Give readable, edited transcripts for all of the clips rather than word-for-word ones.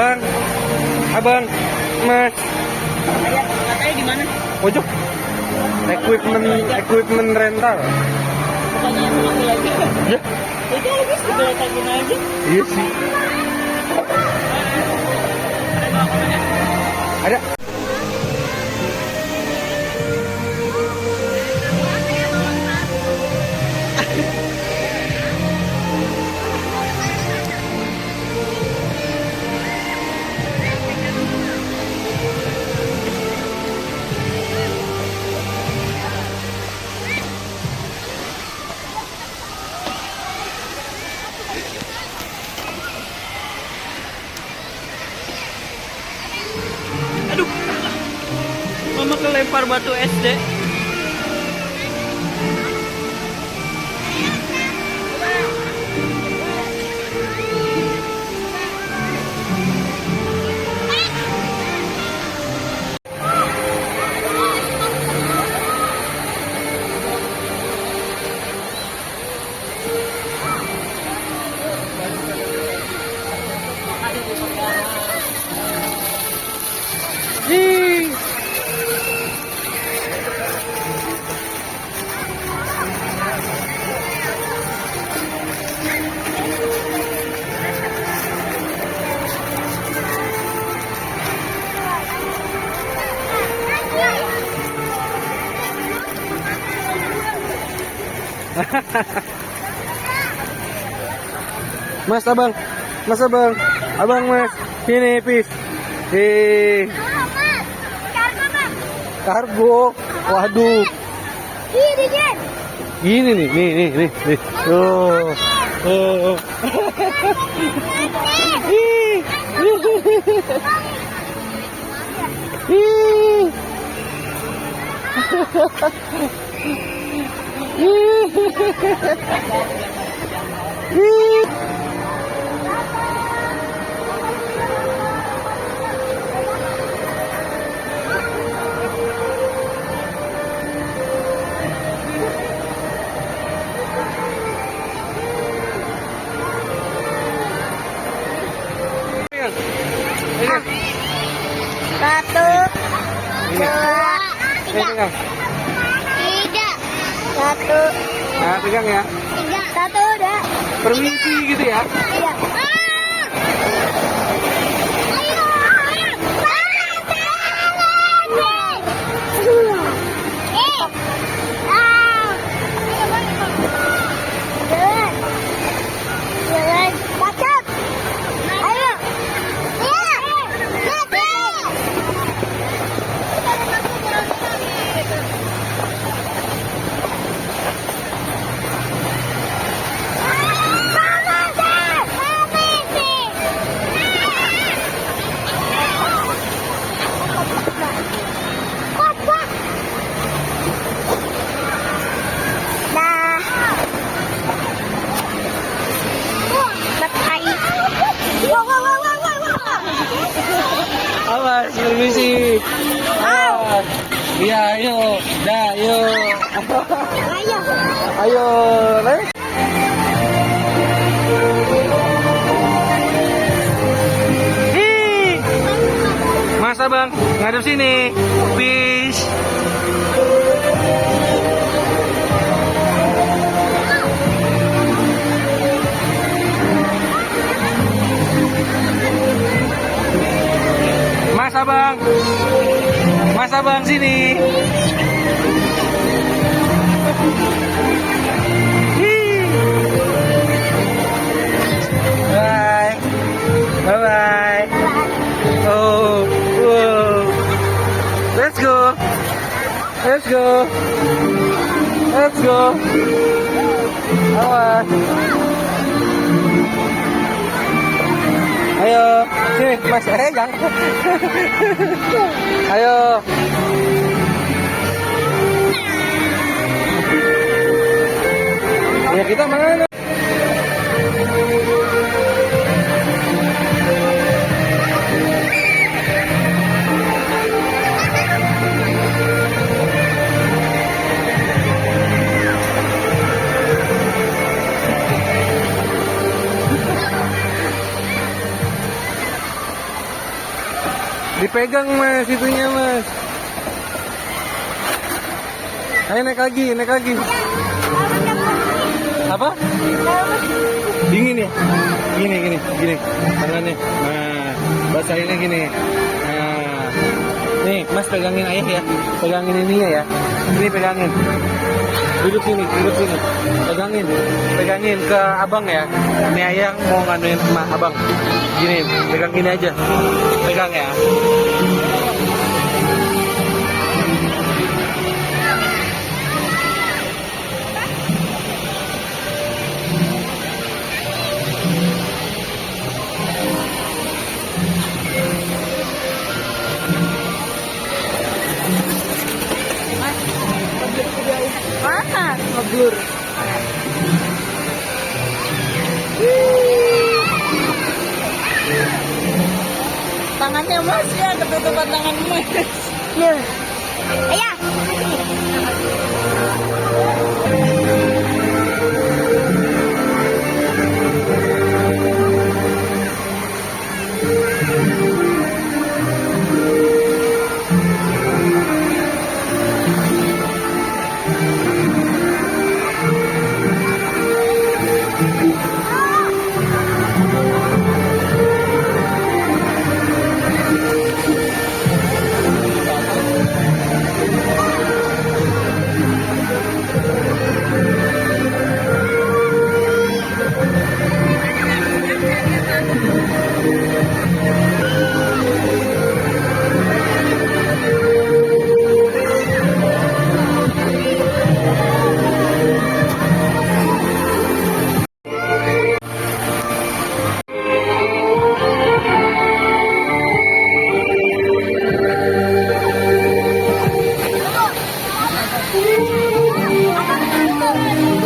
Bang, abang, mas. Katanya di mana? Pojok. Equipment rental. Bukannya yang sama lagi. Ya. Itu habis dibelekin aja. Iya sih. Ada. Aduh. Mama kelempar batu SD. Mas abang, mas, sini pis, kargo, waduh, ini nih, tuh, Satu, dua, pegang. tiga. Satu, Nah, pegang ya. tiga. Satu, dua. Permisi gitu ya. Iya. Awas, permisi. Awas. Iya, ayo. Dah, ayo. Ayo, Leh. Ih. Mas abang, ngadep sini. Fish. Mas abang sini. Bye. Bye bye. Oh, whoa. Let's go. Let's go. Let's go. Awas. Ayo, sini Mas, jangan. Ayo. Ya kita mana? dipegang mas, itunya mas. Ayo naik lagi, naik lagi. Apa? Dingin ya? Gini, gini, gini. Tangannya. Nah, basahinnya gini. Nah, nih, mas pegangin ayah ya. Pegangin ininya ya. Ini pegangin. Duduk sini, duduk sini. Pegangin, pegangin ke abang ya. Ini ayah mau nganuin sama abang. Gini, pegang gini aja. Pegang ya. Mana? Ngeblur. Tangannya mas ya, ketutupan tangan mas. Loh. Ayah.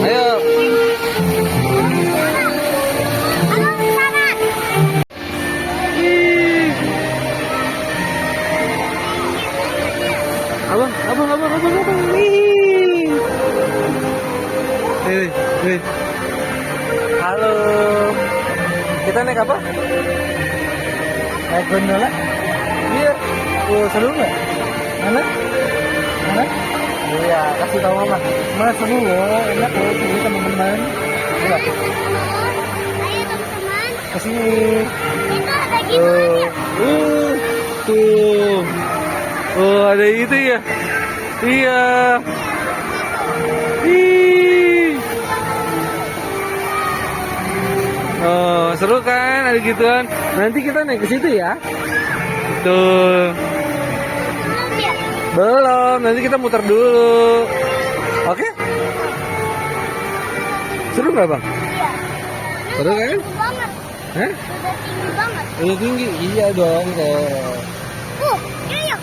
Ayo. Abang. Nih. Nih. Halo. Kita naik apa? Naik gondola? Iya. Oh, seru nggak? Mana? Mana? Iya, kasih tahu mama. Mana seru loh, enak loh, sini teman-teman. Iya. Ayo teman-teman. Kesini. Itu ada gimana? Tuh. Oh, ada itu ya? Iya. Ih. Oh, seru kan ada gituan. Nanti kita naik ke situ ya. Tuh. Belum ya? Belum, nanti kita muter dulu. Oke? Seru nggak bang? Iya. Seru kan? Tinggi banget. Hah? Udah tinggi banget. Ini tinggi? Iya dong kok. Iya.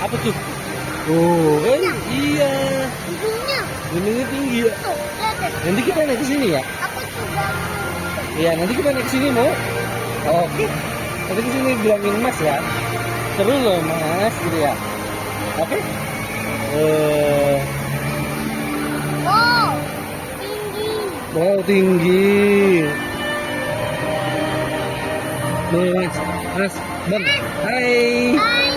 Apa tuh? Oh, kan? Iya. Ujungnya. Gunungnya tinggi ya. Tuh, lihat deh. Nanti kita naik ke sini ya. Aku juga. Iya, nanti kita naik ke sini mau. Oke. Nanti ke sini bilangin Mas ya. Seru loh Mas, gitu ya. Oke. Wow. Tinggi. Wow, tinggi. Nih, Mas, Bang. Hai. Hai.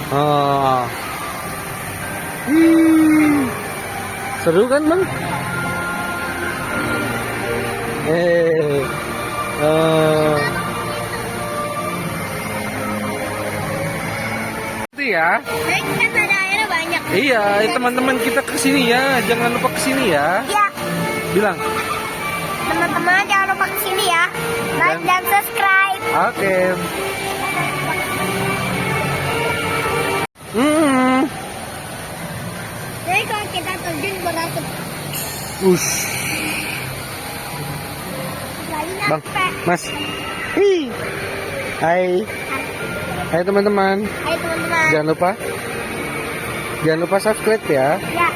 Oh. Seru kan, Bang? Itu ya. Kan ada airnya banyak. Iya, teman-teman kita kesini ya. Jangan lupa kesini ya. Iya. Bilang. Teman-teman jangan lupa kesini ya. Like dan subscribe. Oke. Jadi kalau kita terjun berasap Ush. lagi Bang, nyampe. Mas. Hi. Hai. Hai teman-teman. Hai teman-teman. Jangan lupa subscribe ya. Ya.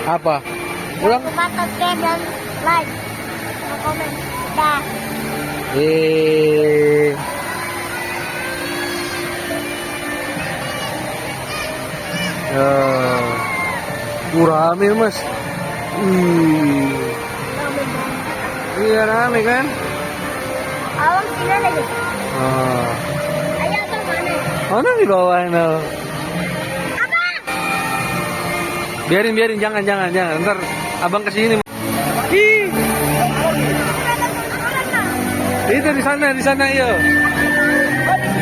Apa? Jangan Ulang. lupa subscribe dan like. Dan komen. Dah. Rame Mas. Iya rame kan? Awang sini lagi. Oh. Ayo abang mana? Mana di bawah no? Biarin, jangan. Ntar abang kesini. Ih. Itu di sana yo.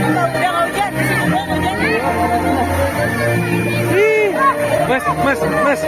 Udah nggak hujan, di sini udah nggak hujan. Ih. Mas.